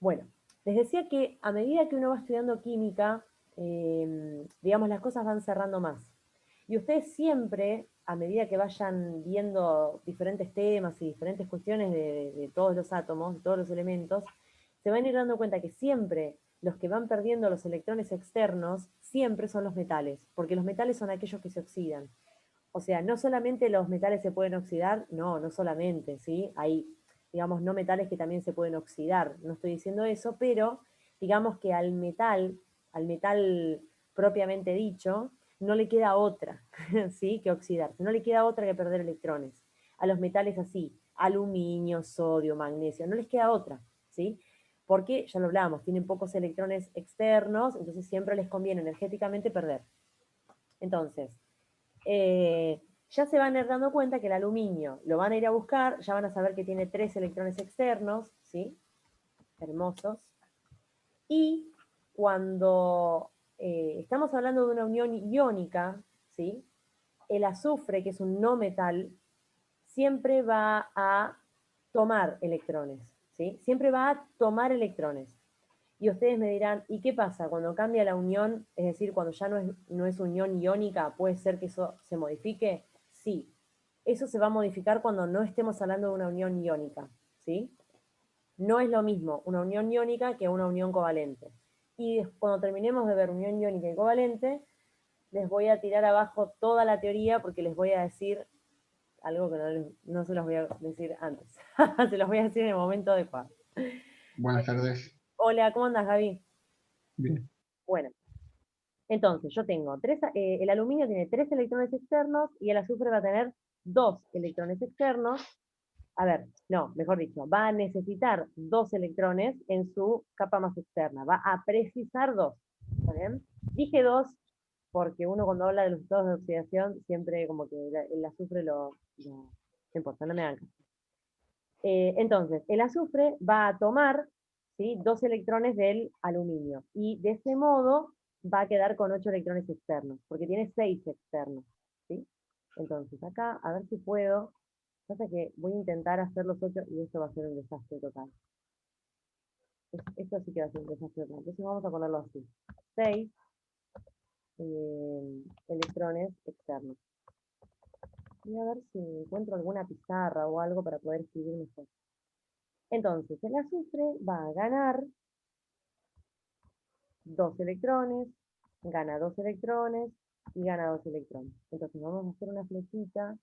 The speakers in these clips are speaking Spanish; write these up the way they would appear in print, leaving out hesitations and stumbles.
Bueno, les decía que a medida que uno va estudiando química, digamos, las cosas van cerrando más. Y ustedes siempre, a medida que vayan viendo diferentes temas y diferentes cuestiones de todos los átomos, de todos los elementos, se van a ir dando cuenta que siempre los que van perdiendo los electrones externos, siempre son los metales, porque los metales son aquellos que se oxidan. O sea, no solamente los metales se pueden oxidar, no, no solamente, ¿sí? Hay, digamos, no metales que también se pueden oxidar, no estoy diciendo eso, pero digamos que al metal propiamente dicho, no le queda otra, ¿sí? Que oxidarse, no le queda otra que perder electrones. A los metales así, aluminio, sodio, magnesio, no les queda otra, ¿sí? Porque, ya lo hablábamos, tienen pocos electrones externos, entonces siempre les conviene energéticamente perder. Entonces, ya se van a ir dando cuenta que el aluminio lo van a ir a buscar, ya van a saber que tiene 3 electrones externos, ¿sí? Hermosos. Y cuando estamos hablando de una unión iónica, ¿sí? El azufre, que es un no metal, siempre va a tomar electrones, ¿sí? Siempre va a tomar electrones. Y ustedes me dirán, ¿y qué pasa cuando cambia la unión? Es decir, cuando ya no es unión iónica, ¿puede ser que eso se modifique? Sí. Eso se va a modificar cuando no estemos hablando de una unión iónica, ¿sí? No es lo mismo una unión iónica que una unión covalente. Y cuando terminemos de ver unión iónica y covalente, les voy a tirar abajo toda la teoría porque les voy a decir algo que no se los voy a decir antes. Se los voy a decir en el momento adecuado. Buenas tardes. Hola, ¿cómo andas, Gaby? Bien. Bueno, entonces, yo tengo el aluminio tiene 3 electrones externos y el azufre va a tener 2 electrones externos. A ver, no, mejor dicho, va a necesitar 2 electrones en su capa más externa. Va a precisar 2. ¿Está bien? Dije 2 porque uno cuando habla de los estados de oxidación siempre como que el azufre no importa, no me hagan caso. Entonces, el azufre va a tomar, ¿sí? 2 electrones del aluminio y de ese modo va a quedar con 8 electrones externos, porque tiene 6 externos, ¿sí? Entonces, acá, a ver si puedo. Pasa que voy a intentar hacer los 8 y esto va a ser un desastre total. Esto sí que va a ser un desastre total. Entonces vamos a ponerlo así. 6 electrones externos. Voy a ver si encuentro alguna pizarra o algo para poder escribir mejor. Entonces, el azufre va a ganar 2 electrones, gana 2 electrones y gana 2 electrones. Entonces vamos a hacer una flechita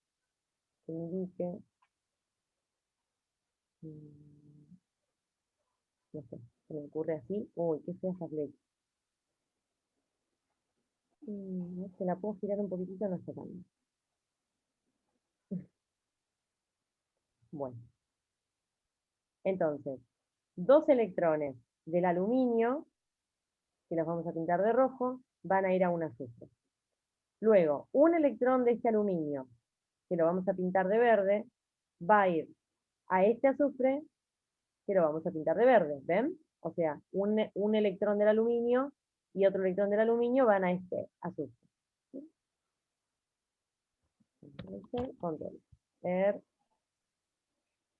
que indique, no sé, se me ocurre así. Uy, qué fea esa flecha. Se la puedo girar un poquitito, no está tan bien. Bueno, entonces, 2 electrones del aluminio, que los vamos a pintar de rojo, van a ir a un azufre. Luego, un electrón de este aluminio, que lo vamos a pintar de verde, va a ir a este azufre, que lo vamos a pintar de verde, ¿ven? O sea, un electrón del aluminio y otro electrón del aluminio van a este azufre. ¿Sí? Control.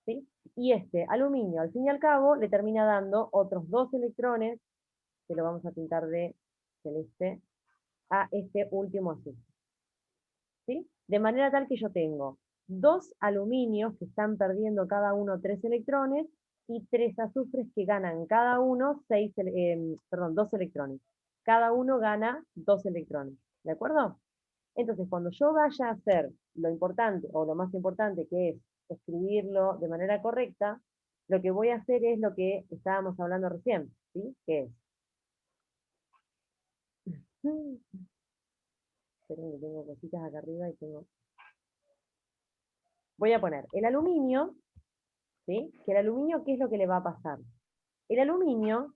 ¿Sí? Y este aluminio, al fin y al cabo, le termina dando otros 2 electrones, que lo vamos a pintar de celeste, a este último azufre. ¿Sí? De manera tal que yo tengo 2 aluminios que están perdiendo cada uno 3 electrones y 3 azufres que ganan cada uno 2 electrones. Cada uno gana 2 electrones. ¿De acuerdo? Entonces, cuando yo vaya a hacer lo importante o lo más importante, que es escribirlo de manera correcta, lo que voy a hacer es lo que estábamos hablando recién, ¿sí? Que es, esperen que tengo cositas acá arriba y tengo, voy a poner el aluminio, ¿sí? Que el aluminio, ¿qué es lo que le va a pasar? El aluminio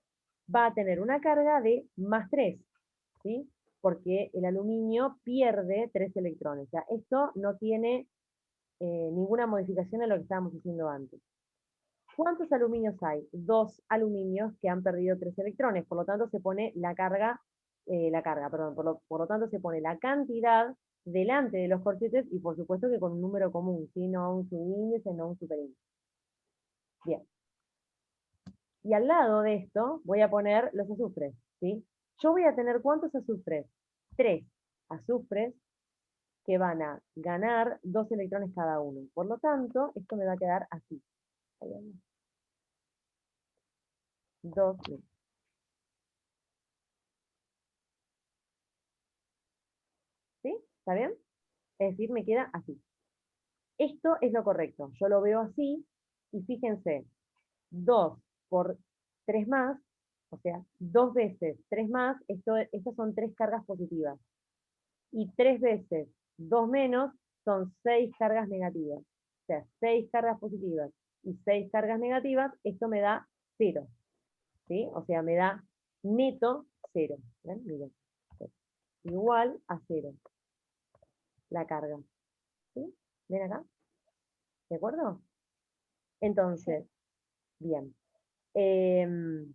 va a tener una carga de +3, ¿sí? Porque el aluminio pierde 3 electrones. O sea, esto no tiene ninguna modificación en lo que estábamos haciendo antes. ¿Cuántos aluminios hay? 2 aluminios que han perdido 3 electrones, por lo tanto se pone perdón, por lo tanto se pone la cantidad delante de los corchetes y por supuesto que con un número común, ¿sí? No un subíndice, no un superíndice. Bien. Y al lado de esto voy a poner los azufres, ¿sí? Yo voy a tener ¿cuántos azufres? 3 azufres que van a ganar 2 electrones cada uno. Por lo tanto, esto me va a quedar así. Ahí vamos. 2, ¿sí? ¿Está bien? Es decir, me queda así. Esto es lo correcto. Yo lo veo así y fíjense, 2 por 3 más, o sea, 2 veces 3 más, estas son 3 cargas positivas. Y 3 veces 2 menos son 6 cargas negativas. O sea, 6 cargas positivas y 6 cargas negativas, esto me da 0. ¿Sí? O sea, me da neto 0. ¿Ven? Miren. Igual a 0 la carga. ¿Sí? ¿Ven acá? ¿De acuerdo? Entonces, bien. Em,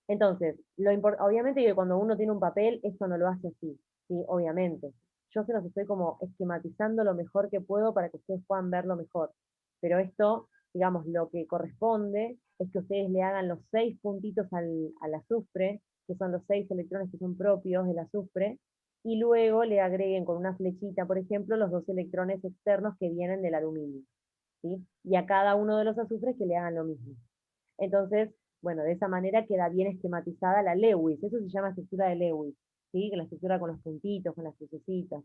Entonces, obviamente que cuando uno tiene un papel, esto no lo hace así, ¿sí? Obviamente. Yo se los estoy como esquematizando lo mejor que puedo para que ustedes puedan verlo mejor. Pero esto, digamos, lo que corresponde es que ustedes le hagan los 6 puntitos al azufre, que son los 6 electrones que son propios del azufre, y luego le agreguen con una flechita, por ejemplo, los 2 electrones externos que vienen del aluminio, ¿sí? Y a cada uno de los azufres que le hagan lo mismo. Entonces, bueno, de esa manera queda bien esquematizada la Lewis. Eso se llama estructura de Lewis, ¿sí? Que la estructura con los puntitos, con las crucecitas.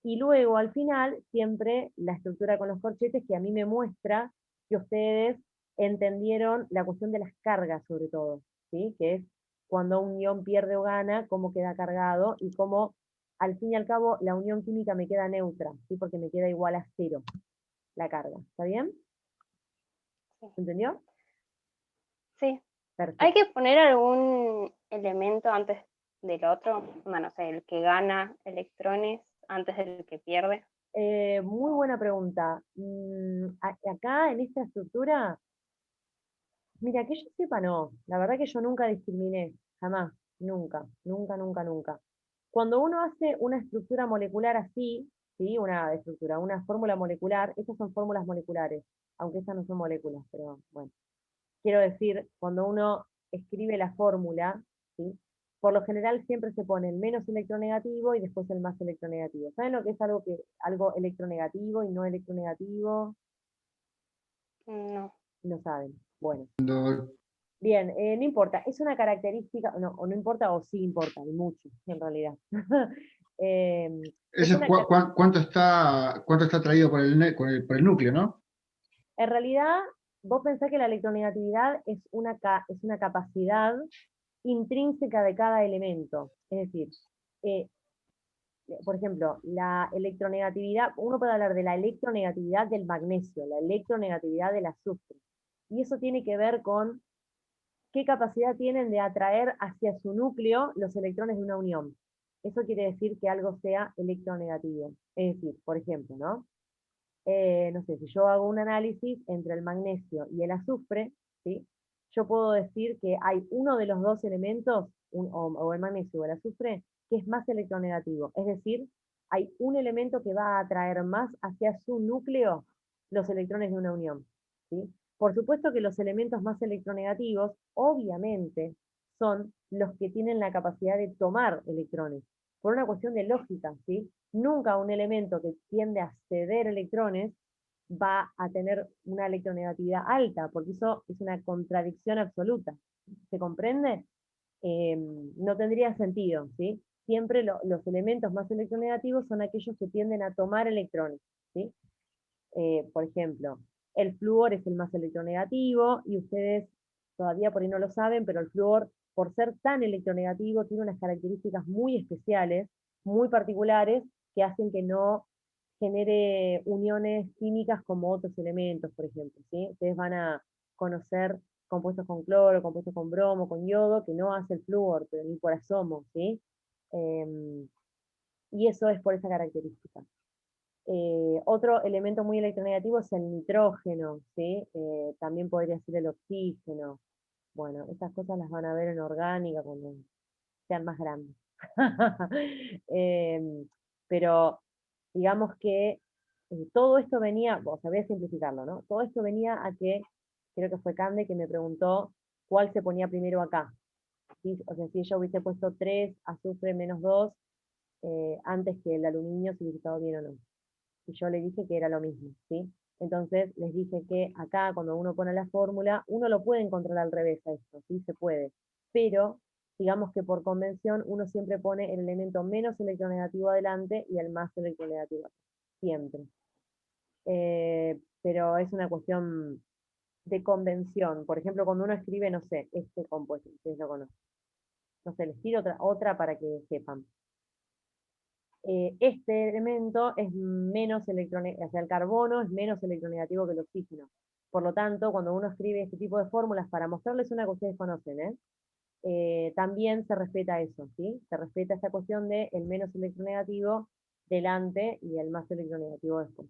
Y luego, al final, siempre la estructura con los corchetes que a mí me muestra que ustedes entendieron la cuestión de las cargas, sobre todo, ¿sí? Que es cuando un ion pierde o gana, cómo queda cargado y cómo, al fin y al cabo, la unión química me queda neutra, ¿sí? Porque me queda igual a 0 la carga. ¿Está bien? Sí. ¿Entendió? Sí. ¿Hay Perfecto. que poner algún elemento antes del otro? No sé, el que gana electrones antes del que pierde. Muy buena pregunta. Acá en esta estructura, mira, que yo sepa, no. La verdad que yo nunca discriminé, jamás, nunca, nunca, nunca, nunca. Cuando uno hace una estructura molecular así, ¿sí? Una fórmula molecular, estas son fórmulas moleculares, aunque estas no son moléculas, pero bueno. Quiero decir, cuando uno escribe la fórmula, ¿sí? Por lo general siempre se pone el menos electronegativo y después el más electronegativo. ¿Saben lo que es algo electronegativo y no electronegativo? No. No saben. Bueno. Cuando- Bien, no importa, es una característica, no, o no importa, o sí importa, y mucho, en realidad. Es una, ¿Cuánto está traído por por el núcleo, ¿no? en realidad, vos pensás que la electronegatividad es una capacidad intrínseca de cada elemento. Es decir, eh, por ejemplo, la electronegatividad, uno puede hablar de la electronegatividad del magnesio, la electronegatividad del azufre. Y eso tiene que ver con qué capacidad tienen de atraer hacia su núcleo los electrones de una unión. Eso quiere decir que algo sea electronegativo. Es decir, por ejemplo, ¿no? No sé, si yo hago un análisis entre el magnesio y el azufre, ¿sí? Yo puedo decir que hay uno de los dos elementos, o el magnesio o el azufre, que es más electronegativo. Es decir, hay un elemento que va a atraer más hacia su núcleo los electrones de una unión, ¿sí? Por supuesto que los elementos más electronegativos, obviamente, son los que tienen la capacidad de tomar electrones, por una cuestión de lógica, ¿sí? Nunca un elemento que tiende a ceder electrones va a tener una electronegatividad alta, porque eso es una contradicción absoluta. ¿Se comprende? No tendría sentido, ¿sí? Siempre los elementos más electronegativos son aquellos que tienden a tomar electrones, ¿sí? Por ejemplo, el flúor es el más electronegativo y ustedes todavía por ahí no lo saben, pero el flúor, por ser tan electronegativo, tiene unas características muy especiales, muy particulares, que hacen que no genere uniones químicas como otros elementos, por ejemplo, ¿sí? Ustedes van a conocer compuestos con cloro, compuestos con bromo, con yodo, que no hace el flúor, pero ni por asomo, ¿sí? Y eso es por esa característica. Otro elemento muy electronegativo es el nitrógeno, ¿sí? También podría ser el oxígeno. Bueno, estas cosas las van a ver en orgánica cuando sean más grandes. Em, pero digamos que todo esto venía, o sea, voy a simplificarlo, ¿no? Todo esto venía a que, creo que fue Cande que me preguntó cuál se ponía primero acá. ¿Sí? O sea, si ella hubiese puesto 3, azufre menos 2, antes que el aluminio, si hubiese estado bien o no. Y yo le dije que era lo mismo, ¿sí? Entonces les dije que acá, cuando uno pone la fórmula, uno lo puede encontrar al revés a esto, ¿sí? Se puede. Pero, digamos que por convención, uno siempre pone el elemento menos electronegativo adelante y el más electronegativo atrás. Siempre. Pero es una cuestión de convención. Por ejemplo, cuando uno escribe, no sé, este compuesto, ustedes lo conocen. No sé, les tiro otra para que sepan. Este elemento es menos electronegativo, o sea, el carbono es menos electronegativo que el oxígeno. Por lo tanto, cuando uno escribe este tipo de fórmulas, para mostrarles una que ustedes conocen, también se respeta eso, ¿sí? Se respeta esta cuestión de el menos electronegativo delante y el más electronegativo después.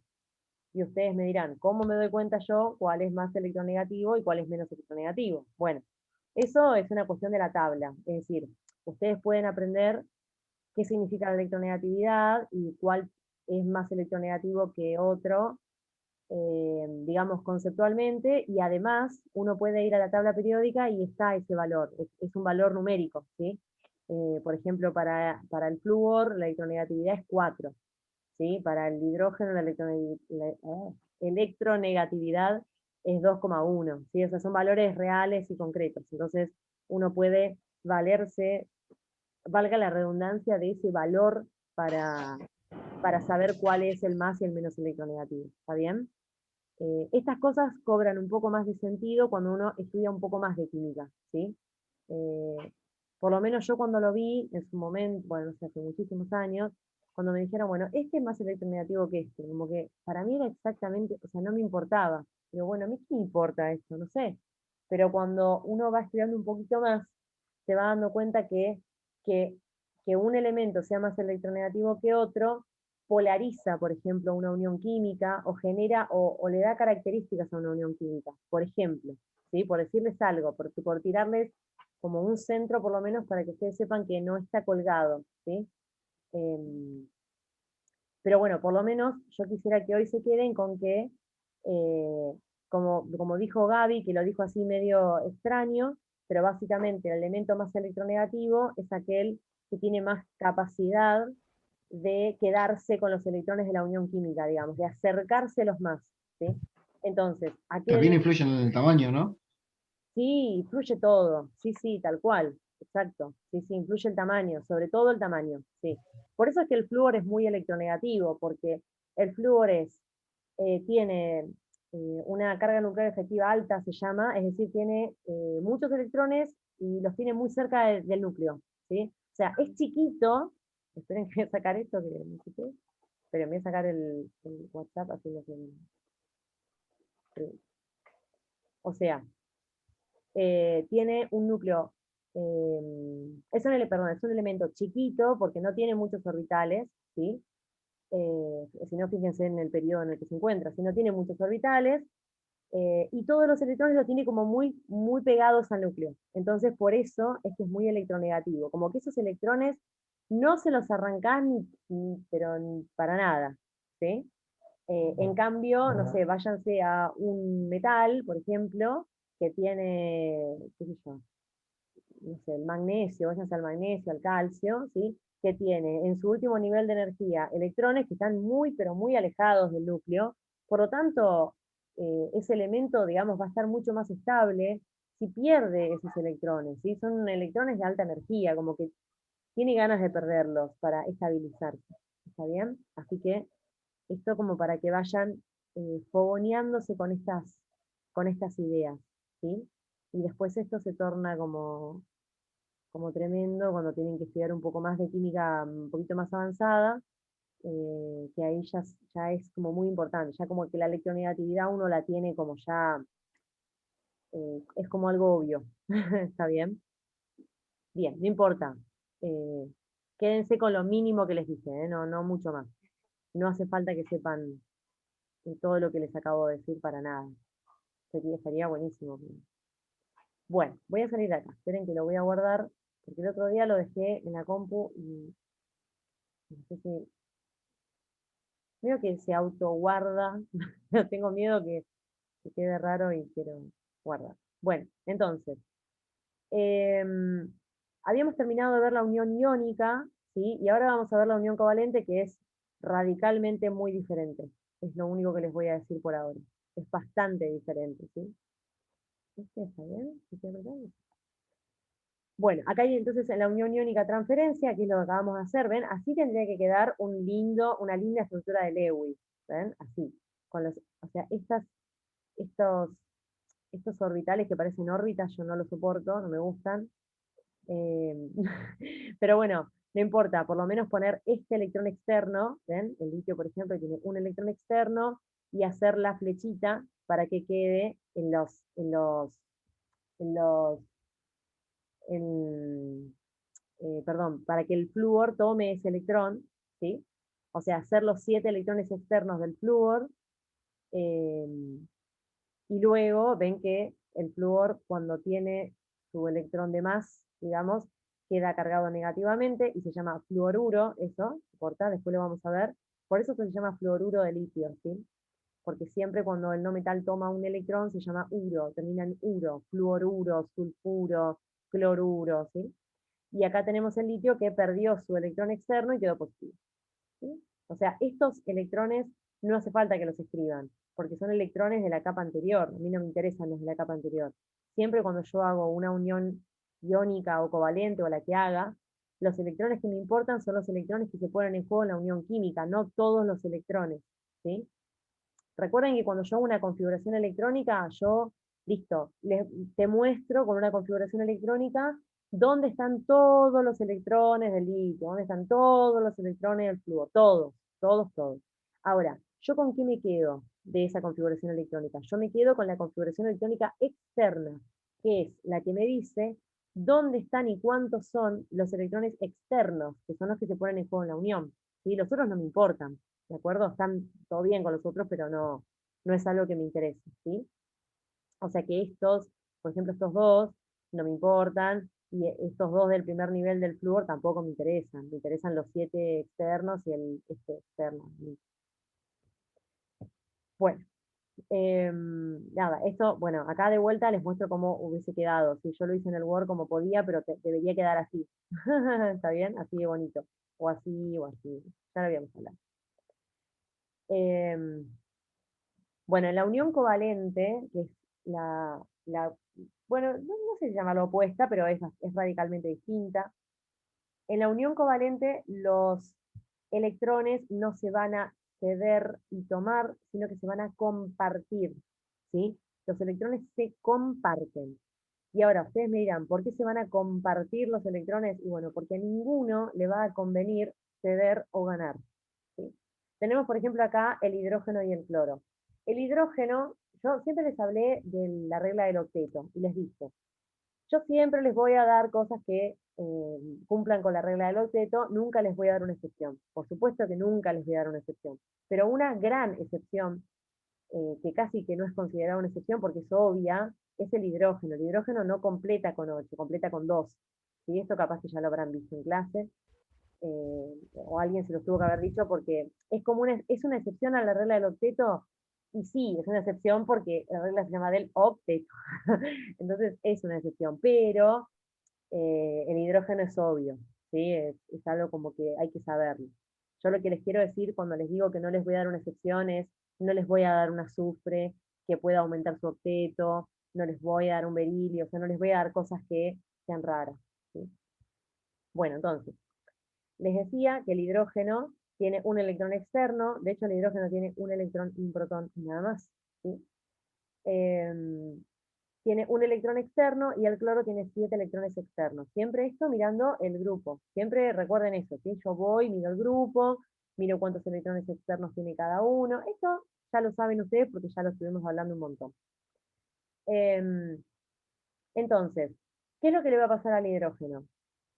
Y ustedes me dirán, ¿cómo me doy cuenta yo cuál es más electronegativo y cuál es menos electronegativo? Bueno, eso es una cuestión de la tabla, es decir, ustedes pueden aprender qué significa la electronegatividad y cuál es más electronegativo que otro, digamos, conceptualmente, y además uno puede ir a la tabla periódica y está ese valor, es un valor numérico, ¿sí? Por ejemplo, para el flúor la electronegatividad es 4, ¿sí? Para el hidrógeno electronegatividad es 2,1, ¿sí? O sea, son valores reales y concretos, entonces uno puede valerse, valga la redundancia, de ese valor para saber cuál es el más y el menos electronegativo. ¿Está bien? Estas cosas cobran un poco más de sentido cuando uno estudia un poco más de química, ¿sí? Eh, por lo menos yo cuando lo vi en su momento, bueno, no sé, hace muchísimos años, cuando me dijeron, bueno, este es más electronegativo que este, como que para mí era exactamente, o sea, no me importaba. Pero bueno, ¿a mí qué me importa esto? No sé. Pero cuando uno va estudiando un poquito más, se va dando cuenta que, que un elemento sea más electronegativo que otro, polariza, por ejemplo, una unión química o genera o le da características a una unión química. Por ejemplo, ¿sí? Por decirles algo, por tirarles como un centro por lo menos para que ustedes sepan que no está colgado, ¿sí? Pero bueno, por lo menos yo quisiera que hoy se queden con que, eh, como dijo Gaby, que lo dijo así medio extraño, pero básicamente el elemento más electronegativo es aquel que tiene más capacidad de quedarse con los electrones de la unión química, digamos, de acercárselos más, ¿sí? Entonces, También aquel, influye en el tamaño, ¿no? sí, influye todo, sí, sí, tal cual, exacto, sí, sí, influye el tamaño, sobre todo el tamaño, sí. Por eso es que el flúor es muy electronegativo, porque el flúor tiene una carga nuclear efectiva alta, se llama, es decir, tiene muchos electrones y los tiene muy cerca del núcleo, ¿sí? O sea, es chiquito, esperen que voy a sacar esto, que no sé qué, pero me voy a sacar el WhatsApp, así lo que... O sea, tiene un núcleo, perdón, es un elemento chiquito porque no tiene muchos orbitales, ¿sí? Si no, fíjense en el periodo en el que se encuentra, si no tiene muchos orbitales, y todos los electrones los tiene como muy, muy pegados al núcleo. Entonces, por eso es que es muy electronegativo, como que esos electrones no se los arrancás pero para nada, ¿sí? En cambio, no sé, váyanse a un metal, por ejemplo, que tiene, qué sé yo, no sé, el magnesio, váyanse al magnesio, al calcio, ¿sí? Que tiene en su último nivel de energía electrones que están muy, pero muy alejados del núcleo. Por lo tanto, ese elemento, digamos, va a estar mucho más estable si pierde esos electrones, ¿sí? Son electrones de alta energía, como que tiene ganas de perderlos para estabilizarse. ¿Está bien? Así que esto como para que vayan fogoneándose con estas ideas, ¿sí? Y después esto se torna como tremendo cuando tienen que estudiar un poco más de química un poquito más avanzada, que ahí ya es como muy importante, ya como que la electronegatividad uno la tiene como ya, es como algo obvio, ¿está bien? Bien, no importa. Eh, Quédense con lo mínimo que les dije, no, no mucho más. No hace falta que sepan todo lo que les acabo de decir para nada. Estaría buenísimo. Bueno, voy a salir de acá. Esperen que lo voy a guardar, porque el otro día lo dejé en la compu y no sé si... Veo que se autoguarda. Tengo miedo que quede raro y quiero guardar. Bueno, entonces, Habíamos terminado de ver la unión iónica, ¿sí? Y ahora vamos a ver la unión covalente, que es radicalmente muy diferente. Es lo único que les voy a decir por ahora. Es bastante diferente, ¿sí? ¿Está bien? ¿Está bien? Bueno, acá hay entonces en la unión iónica transferencia, aquí es lo que acabamos de hacer, ¿ven? Así tendría que quedar una linda estructura de Lewis, ¿ven? Así, con los, o sea, estos, estos orbitales que parecen órbitas, yo no los soporto, no me gustan. Eh, pero bueno, no importa, por lo menos poner este electrón externo, ¿ven? El litio, por ejemplo, tiene un electrón externo, y hacer la flechita para que quede en los, en, perdón, para que el flúor tome ese electrón, ¿sí? O sea, hacer los 7 electrones externos del flúor, eh, y luego ven que el flúor, cuando tiene su electrón de más, digamos, queda cargado negativamente y se llama fluoruro, eso, corta, después lo vamos a ver. Por eso se llama fluoruro de litio, ¿sí? Porque siempre cuando el no metal toma un electrón se llama uro, termina en uro, fluoruro, sulfuro, cloruro, ¿sí? Y acá tenemos el litio que perdió su electrón externo y quedó positivo, ¿sí? O sea, estos electrones no hace falta que los escriban, porque son electrones de la capa anterior. A mí no me interesan los de la capa anterior. Siempre cuando yo hago una unión iónica o covalente o la que haga, los electrones que me importan son los electrones que se ponen en juego en la unión química, no todos los electrones, ¿sí? Recuerden que cuando yo hago una configuración electrónica, yo, listo, te muestro con una configuración electrónica dónde están todos los electrones del litio, dónde están todos los electrones del flúor, todos, todos, todos. Ahora, ¿yo con qué me quedo de esa configuración electrónica? Yo me quedo con la configuración electrónica externa, que es la que me dice dónde están y cuántos son los electrones externos, que son los que se ponen en juego en la unión. ¿Sí? Los otros no me importan. ¿De acuerdo? Están todo bien con los otros, pero no es algo que me interese, ¿sí? O sea que estos, por ejemplo, estos dos, no me importan, y estos dos del primer nivel del flúor tampoco me interesan los 7 externos y el este externo. Bueno, nada, esto, bueno, acá de vuelta les muestro cómo hubiese quedado. Si yo lo hice en el Word como podía, pero debería quedar así. ¿Está bien? Así de bonito. O así, o así. Ya lo habíamos hablado. Em, Bueno, en la unión covalente, que es bueno, no sé si llamarlo opuesta, pero es radicalmente distinta. En la unión covalente, los electrones no se van a ceder y tomar, sino que se van a compartir, ¿sí? Los electrones se comparten. Y ahora ustedes me dirán, ¿por qué se van a compartir los electrones? Y bueno, porque a ninguno le va a convenir ceder o ganar, ¿sí? Tenemos, por ejemplo, acá el hidrógeno y el cloro. El hidrógeno, yo siempre les hablé de la regla del octeto y les dije, yo siempre les voy a dar cosas que cumplan con la regla del octeto, nunca les voy a dar una excepción. Por supuesto que nunca les voy a dar una excepción, pero una gran excepción, que casi que no es considerada una excepción porque es obvia, es el hidrógeno. El hidrógeno no completa con 8, completa con 2. Y esto capaz que ya lo habrán visto en clase, o alguien se los tuvo que haber dicho, porque es una excepción a la regla del octeto, y sí, es una excepción porque la regla se llama del octeto. Entonces es una excepción, pero el hidrógeno es obvio, ¿sí? Es algo como que hay que saberlo. Yo lo que les quiero decir cuando les digo que no les voy a dar una excepción es, no les voy a dar un azufre que pueda aumentar su octeto, no les voy a dar un berilio, o sea, no les voy a dar cosas que sean raras, ¿sí? Bueno, entonces, les decía que el hidrógeno tiene un electrón externo, de hecho el hidrógeno tiene un electrón y un protón y nada más, ¿sí? Tiene un electrón externo y el cloro tiene 7 electrones externos. Siempre esto mirando el grupo. Siempre recuerden eso, ¿sí? Yo voy, miro el grupo, miro cuántos electrones externos tiene cada uno. Esto ya lo saben ustedes porque ya lo estuvimos hablando un montón. Entonces, ¿qué es lo que le va a pasar al hidrógeno?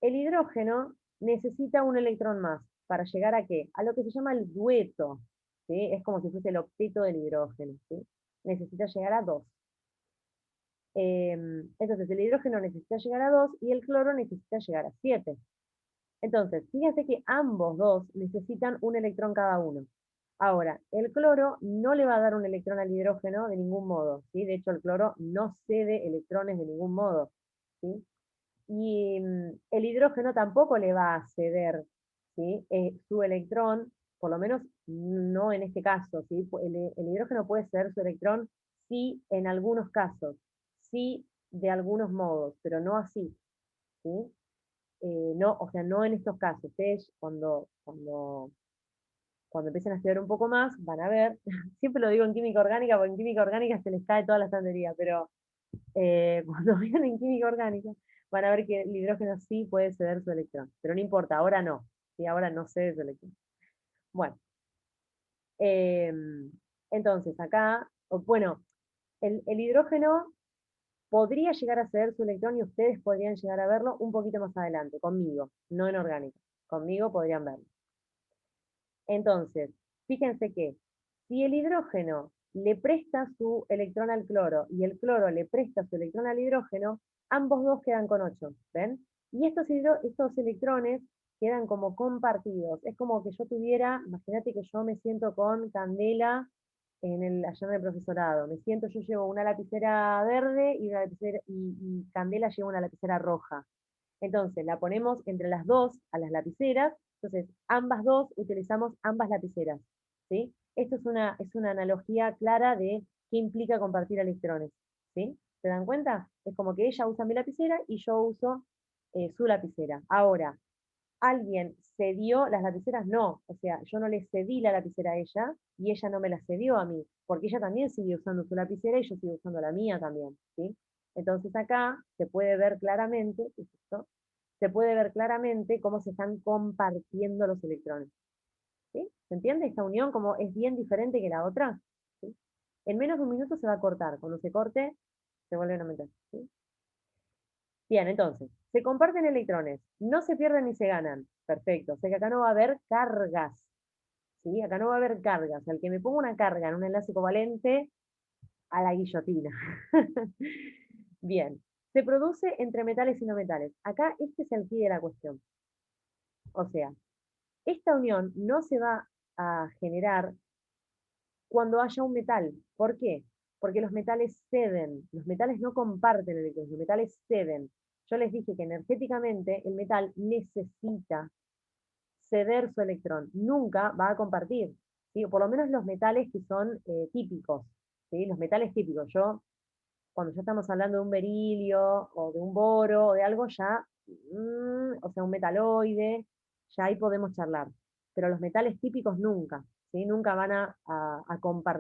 El hidrógeno necesita un electrón más. ¿Para llegar a qué? A lo que se llama el dueto, ¿sí? Es como si fuese el octeto del hidrógeno, ¿sí? Necesita llegar a 2. Entonces, el hidrógeno necesita llegar a 2 y el cloro necesita llegar a 7. Entonces, fíjense que ambos dos necesitan un electrón cada uno. Ahora, el cloro no le va a dar un electrón al hidrógeno de ningún modo, ¿sí? De hecho, el cloro no cede electrones de ningún modo, ¿sí? Y el hidrógeno tampoco le va a ceder, ¿sí? Su electrón, por lo menos no en este caso, ¿sí? El hidrógeno puede ceder su electrón, sí, en algunos casos, sí, de algunos modos, pero no así, ¿sí? No, o sea, no en estos casos. Ustedes cuando empiecen a estudiar un poco más, van a ver, siempre lo digo en química orgánica, porque en química orgánica se les cae toda la estantería, pero cuando vean en química orgánica, van a ver que el hidrógeno sí puede ceder su electrón, pero no importa, ahora no, ¿sí? Ahora no cede su electrón. Bueno, entonces acá, bueno, el hidrógeno podría llegar a ceder su electrón y ustedes podrían llegar a verlo un poquito más adelante, conmigo, no en orgánica, conmigo podrían verlo. Entonces, fíjense que si el hidrógeno le presta su electrón al cloro y el cloro le presta su electrón al hidrógeno, ambos dos quedan con 8, ¿ven? Y estos electrones quedan como compartidos. Es como que yo tuviera, imagínate que yo me siento con Candela allá en el profesorado. Me siento, yo llevo una lapicera verde y Candela lleva una lapicera roja. Entonces, la ponemos entre las dos a las lapiceras, entonces ambas dos utilizamos ambas lapiceras, ¿sí? Esto es una analogía clara de qué implica compartir electrones, ¿sí? ¿Se dan cuenta? Es como que ella usa mi lapicera y yo uso su lapicera. Ahora, ¿alguien cedió las lapiceras? No, o sea, yo no le cedí la lapicera a ella y ella no me la cedió a mí, porque ella también sigue usando su lapicera y yo sigo usando la mía también, ¿sí? Entonces acá se puede ver claramente, ¿qué es esto? Se puede ver claramente cómo se están compartiendo los electrones. ¿Sí? ¿Se entiende? Esta unión como es bien diferente que la otra. ¿Sí? En menos de un minuto se va a cortar. Cuando se corte, se vuelven a meter. ¿Sí? Bien, entonces, se comparten electrones. No se pierden ni se ganan. Perfecto. O sea que acá no va a haber cargas. ¿Sí? Acá no va a haber cargas. Al que me ponga una carga en un enlace covalente, a la guillotina. Bien. Se produce entre metales y no metales. Acá este es el quid de la cuestión. O sea, esta unión no se va a generar cuando haya un metal. ¿Por qué? Porque los metales ceden, los metales no comparten electrones, los metales ceden. Yo les dije que energéticamente el metal necesita ceder su electrón, nunca va a compartir, ¿sí? O por lo menos los metales que son típicos, ¿sí? Los metales típicos. Cuando ya estamos hablando de un berilio o de un boro o de algo, ya, o sea, un metaloide, ya ahí podemos charlar. Pero los metales típicos nunca, ¿sí? Nunca van a compartir.